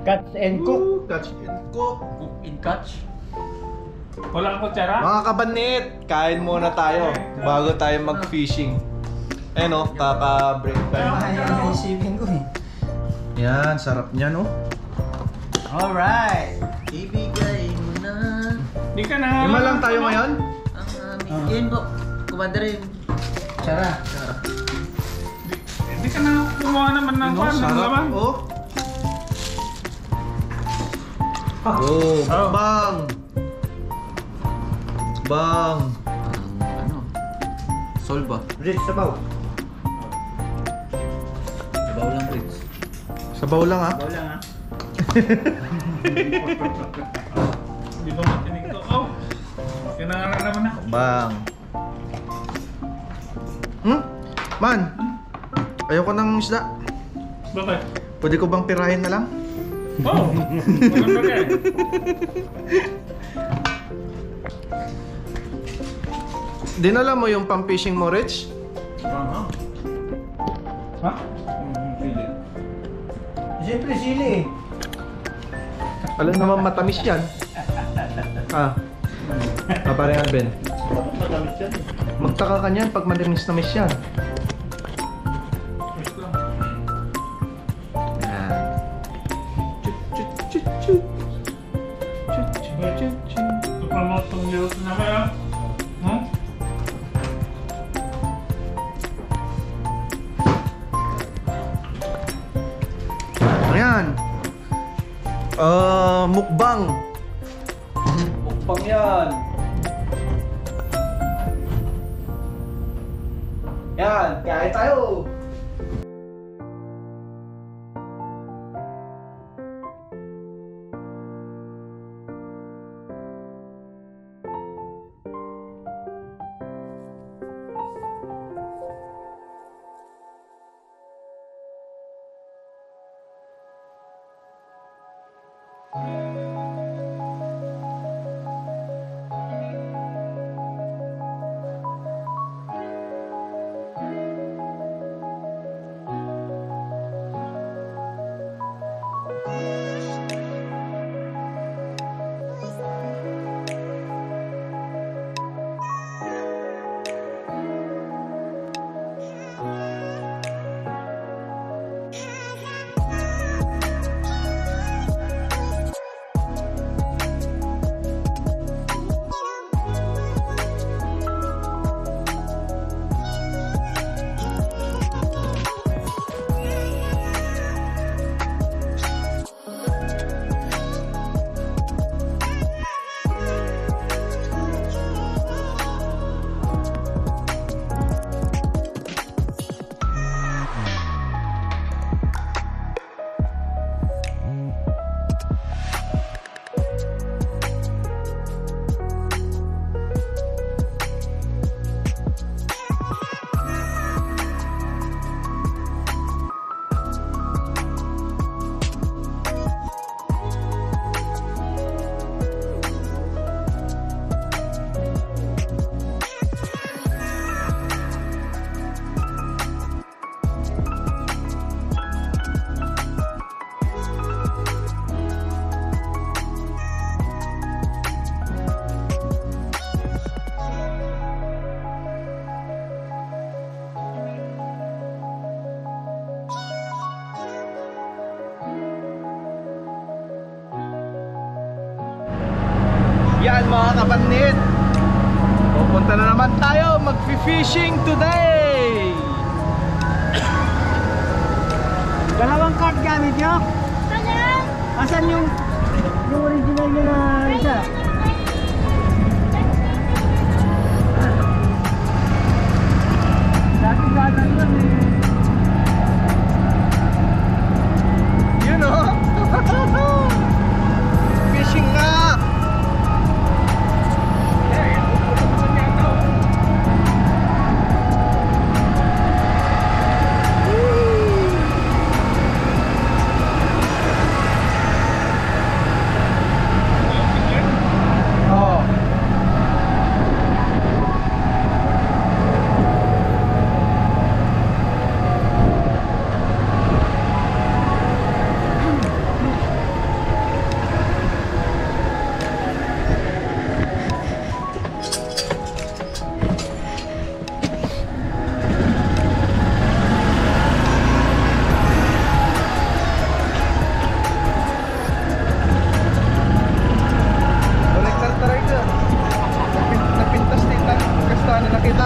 Catch and cook. Catch and cook. Cook in catch. Wala kang kutsara? Mga kabanit, kain muna tayo bago tayo mag-fishing. Ayan o, kaka-break time. Ayan yung isipin ko eh. Yan, sarap niyan o. Alright. Ibigay mo na Di ka na. Lima lang tayo ngayon? ang aming game po. Kumanda rin. Tsara. Di ka na kumuha naman ng kwan. Ng laman. o. Oh, bang! Bang! Ano? Solba. Rich sabaw. Sabaw lang, Briggs. Sabaw lang ha? Sabaw lang ha. Di ba matinig to? Oh! Kinangalan naman ako. Bang! Man! Ayoko ng isda. Bakit? Pwede ko bang pirahin na lang? Oh! Walang bagay. Dinala mo yung pang-fishing mo, Rich? Ha? Sili. Siyempre sili eh. Alam naman matamis yan. Parang Alben. Matamis yan eh. Magtaka ka niyan pag matamis-tamis yan. Wait lang. Yan. Chut, chut, chut, chut. Chut, chut, chut, chut. Promote tong YouTube na kaya. Hmm? Ayan. Mukbang. Mukbang yan. Yan, kain tayo. Yan mga kapanit, pupunta na naman tayo mag-fishing today. Dalawang card gamit nyo? Asan yung original nyo na isa? Dati-dati yun eh. You know? Fishing na!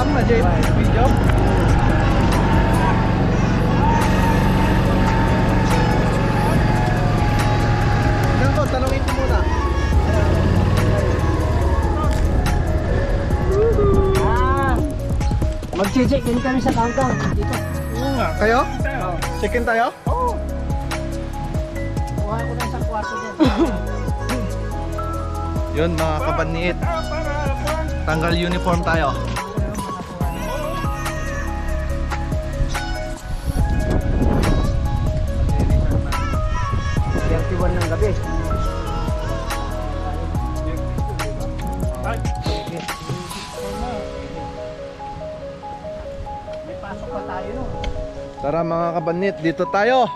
lang na Jay. Video. Ganito, tanongin ko muna. Mag-check in kami sa countdown. Dito. Oo nga. Kayo? Tayo. Chicken tayo? Oo. Kuha ko na isang kwarto dyan. Yun mga kabaniit. Tanggal uniform tayo. Tiwan ng gabi. Ay. May pasok pa tayo no. Tara mga kabanit, dito tayo.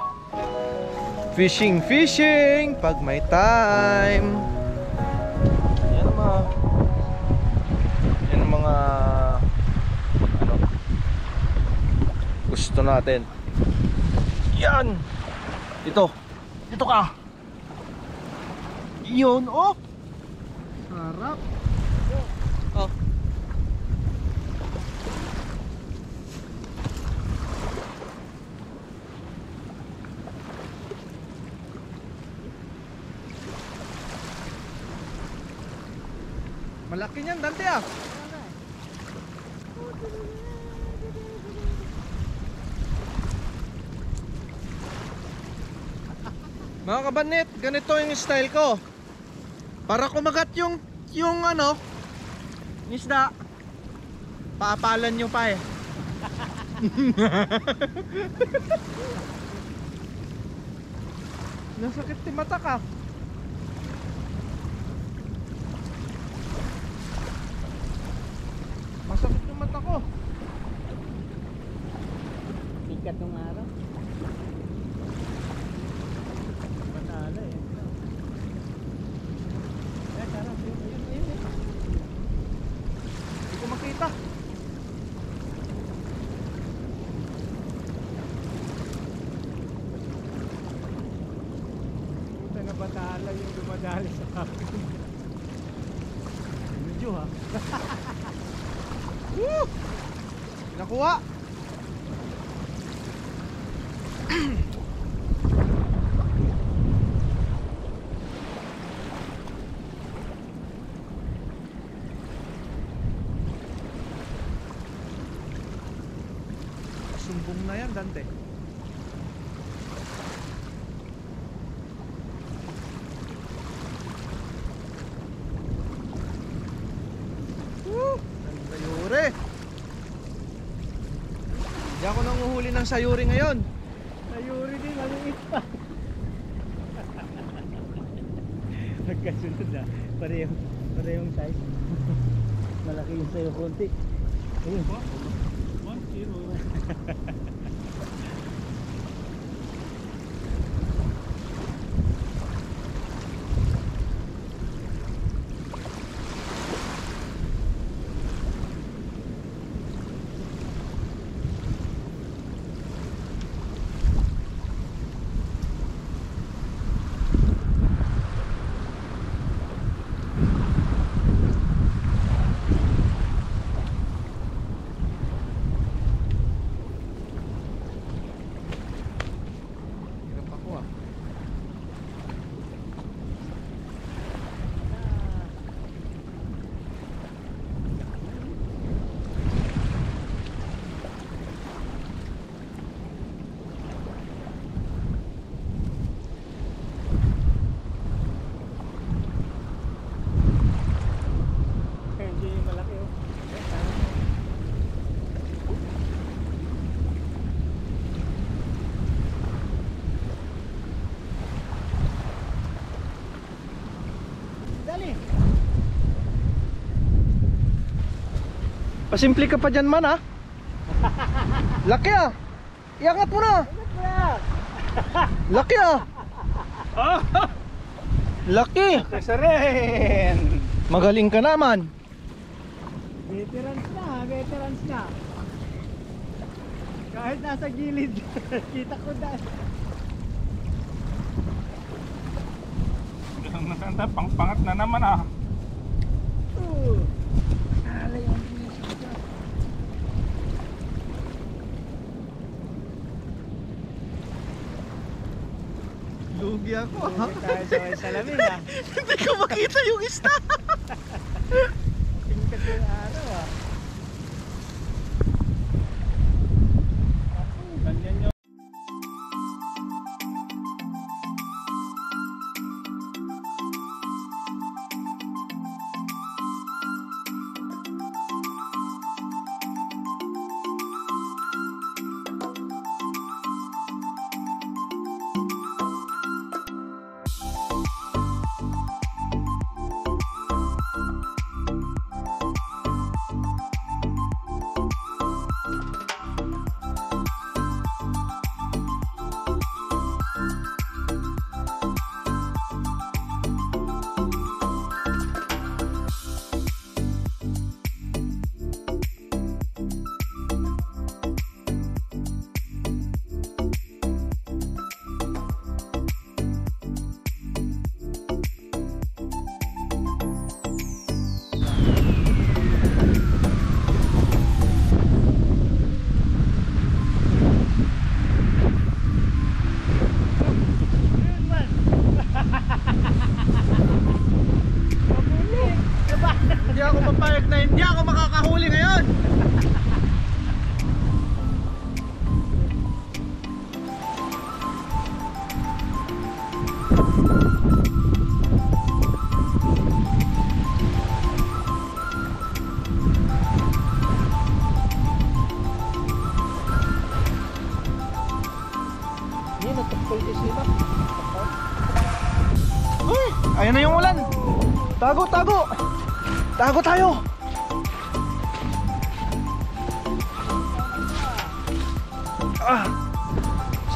Fishing, fishing pag may time. Yan ang mga ano gusto natin. Yan. Ito. Dito ka. Yun, oh. Sarap. Oh. Malaki niyan, Dante ah. Mga kabanit, ganito yung style ko. Para kumagat yung ano, isda. Paapalan nyo pa eh. Nasakit ti mata ka. Masakit yung mata ko. Sikat ng araw. Matala eh. Eh, sarap. Ayun. Hindi ko makita. Puta na batala yung dumadali sa akin. Medyo ha. Woo! Nakuha. Sumbong na yan, Dante. Woo! Ang sayuri. Hindi ako nanguhuli ng sayuri ngayon. Sayuri din, maliit pa. Nagkasunod na. Parehong size. Malaki yung sayo konti. Ayun. 1 kilo. Hirap ako ah. Hindi malaki oh. Dali. Pasimple ka pa dyan man ah. Laki ah. Iangat mo na. Laki ah. Laki. Isa rin. Magaling ka naman. Veterans na. Kahit nasa gilid, kita ko dahil. Ang nakanta, pangpangat na naman ah. Matala yung bisig ko. Lugi ako. Lugi tayo sa may salamin ah. Hindi ko makita yung isda. Tingkat yung araw ah. Ganyan yun. Hindi ako papayag na hindi ako makakahuli ngayon. Yan, natapol din sila. Uy, ayun na yung ulan. Tago, tago. Tago tayo. Ah.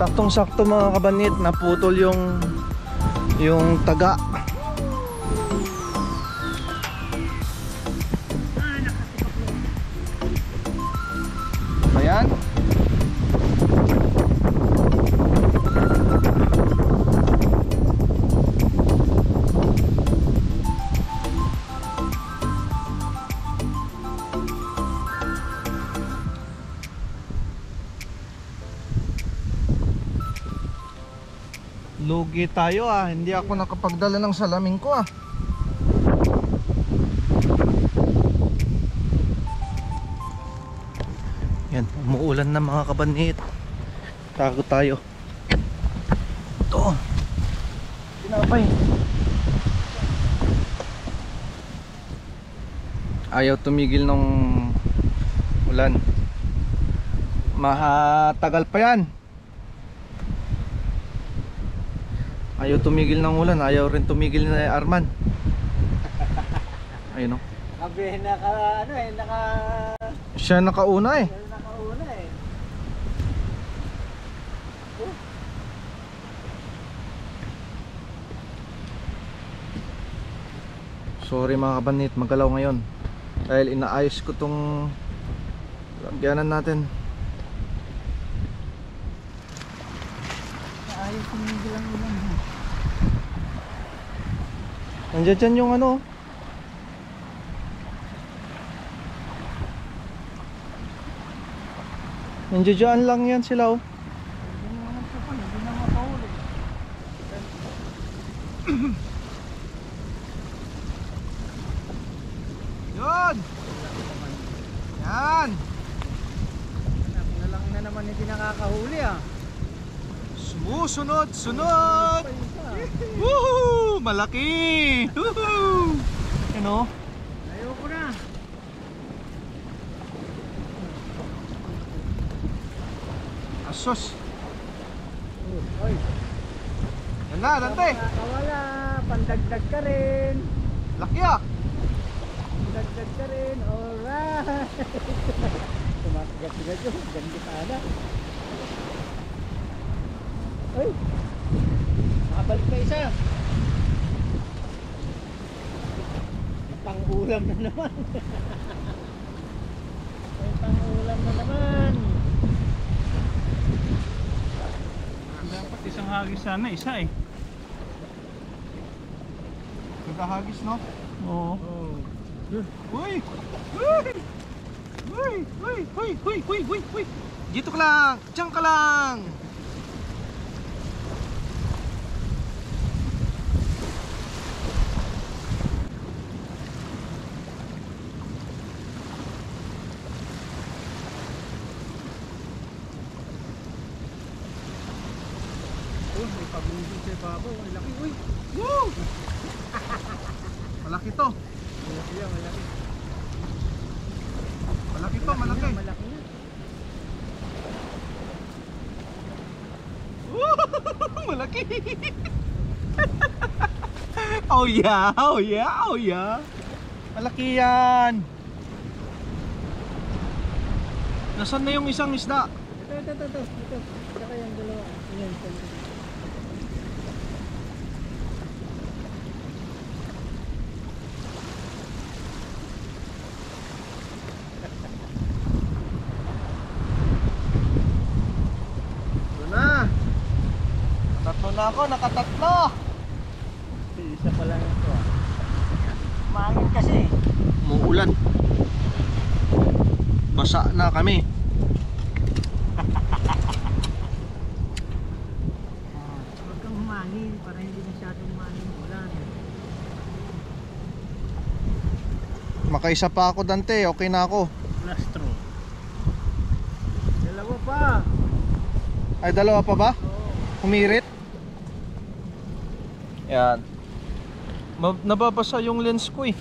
Saktong-sakto mga kabanit, naputol yung taga. Ayan. Lugi tayo ah, hindi ako nakapagdala ng salamin ko ah. Yan, umuulan na mga kabanit. Tago tayo. Ito. Tinapay. Ayaw tumigil ng ulan. Mahatagal pa yan. Ayaw tumigil ng ulan, ayaw rin tumigil na Arman. Ayun o. Nakabihin naka ano eh, Siya nakauna eh. nakauna eh. Sorry mga kabanit, magalaw ngayon. Dahil inaayos ko tong lagyanan natin. Ayos tumigil ang ulan. Nandiyan dyan yung ano. Nandiyan dyan lang yan sila oh. Hindi naman ito pa, hindi na makahuli. Yun! Yan! Na lang na naman hindi nakakahuli ah. Sumusunod, sunod! Pa isa. Woohoo! Malaki! Woohoo! Ano? Ayoko na. Asos! Oy. Yan na, Dante! Nakakawala, pandagdag ka rin. Laki ah! Pandagdag ka rin, alright. Tumatigat-tigat yun, ganda sana. Uy, nakabalik pa isa. Pang-ulam na naman. May pang-ulam na naman. Dapat isang hagis sana, isa eh. Nagkahagis no? Oo. Oh. Uy! Uy! Uy! Uy! Uy! Uy! Uy! Uy! Uy! Dito ka lang! Diyan ka lang! Hindi sa babaw, ang laki. Uy! Woo! Malaki to. Malaki yan, malaki. Malaki to, malaki. Malaki na. Woo! Malaki. Oh yeah, oh yeah, oh yeah. Malaki yan. Nasaan na yung isang isda? Ito. Saka yung dalawa. Ayan, ito. Ito na. Tatlo na ako, nakatatlo. Isa pa lang ito ah. Maangin kasi. Muulan. Basa na kami. Huwag kang humangin para hindi masyadong humangin ulan. Makaisa pa ako, Dante. Okay na ako. Plastro. Dalawa pa. Ay, dalawa pa ba? Oo. Humirit. Yan. Nababasa yung lens ko eh.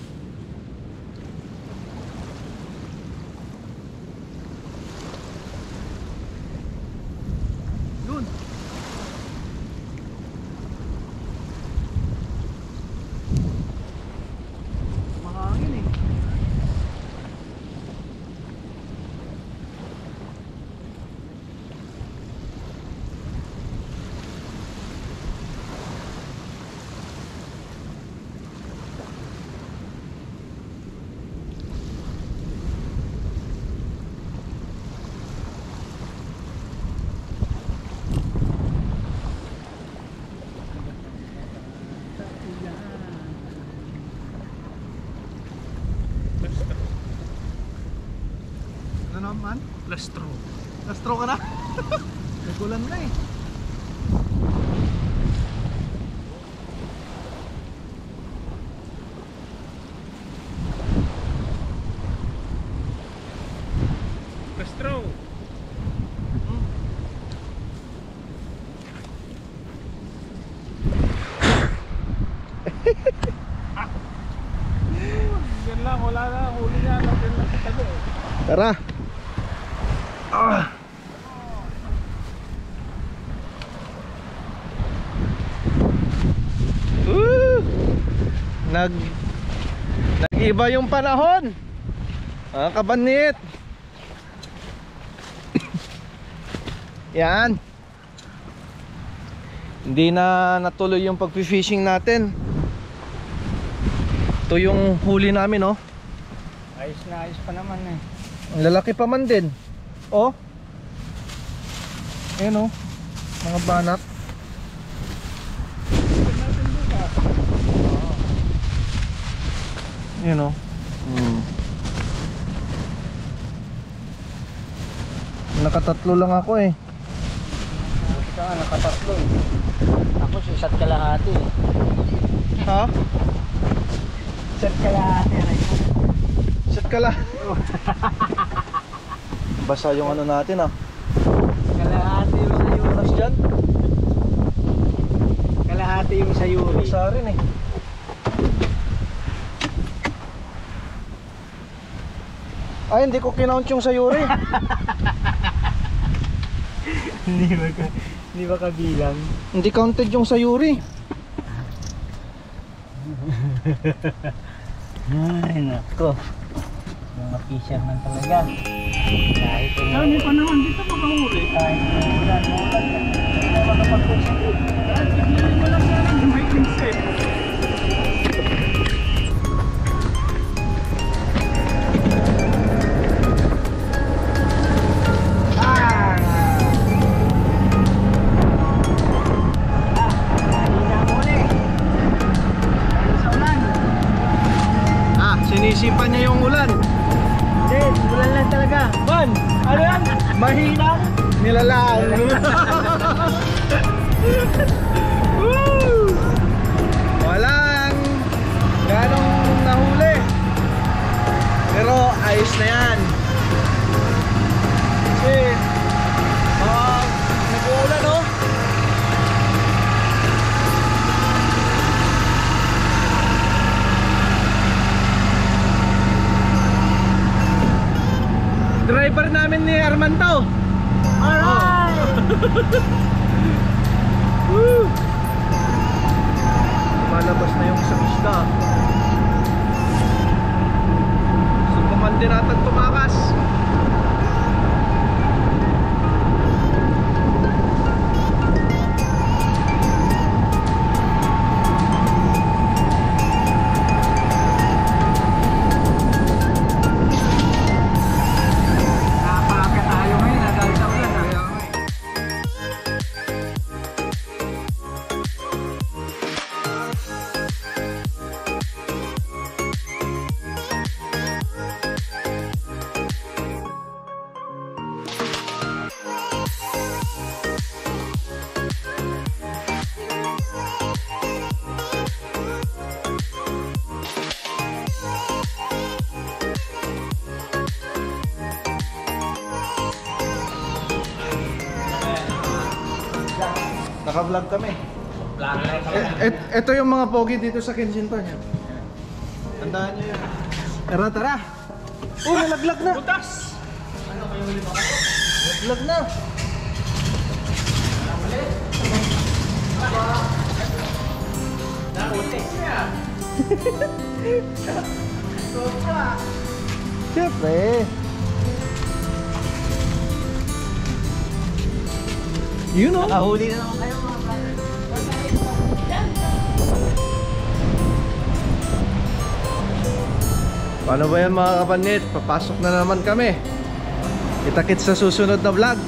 Yun. Mahangin eh. Ano naman? Lastro. Nastro ka na? Nagulan na eh. Lastro. Yan lang, wala na. Huli niya. Yan lang sa tago. Tara. Ah. Nag-iba yung panahon. Kabanit. Yan. Hindi na natuloy yung pag-fishing natin. Ito yung huli namin, oh. Ayos na ayos pa naman eh. Ang lalaki pa man din. Oh. Ayan, oh. Mga banak. Ayan, oh. Nakatatlo lang ako eh. Ito nga nakatatlo eh. Ako si isa't kalahati eh. Ha? Isa't kalahati rin. Set ka lang. Basa yung ano natin, ah. Kalahati yung sa Yuri. Anas dyan? Kalahati yung sa Yuri. Basa rin eh. Ay, hindi ko kinount yung sayuri. Hindi ba kabilang? Hindi counted yung sayuri. Ay nako. Mga fisherman talaga. Kahit Kami pa naman dito makahuli. kahit ulan. Hindi makapag-fishing. Kahit bigyan mo lang sa akin, may consent. Sinisipan niya yung ulan. Hindi, ulan lang talaga. Man, ano yan? Mahina. Nilalang. Woo! Walang ganong nahuli. Pero ayos na yan. Kasi nag-uulan, oh. Driver namin ni Armando. Alright! Woo! Malabas na yung isang isda. Subukan din natin tumakas. Naka-vlog kami. Ito yung mga pogi dito sa Kensington yan. Tandaan nyo yun. Tara, tara. Oh, nalaglag na. Butas! Nalaglag na. Siyempre. You know. Nakahuli na naman kayo mga brother. Paano ba yan mga kapanit? Papasok na naman kami. Kita-kits sa susunod na vlog.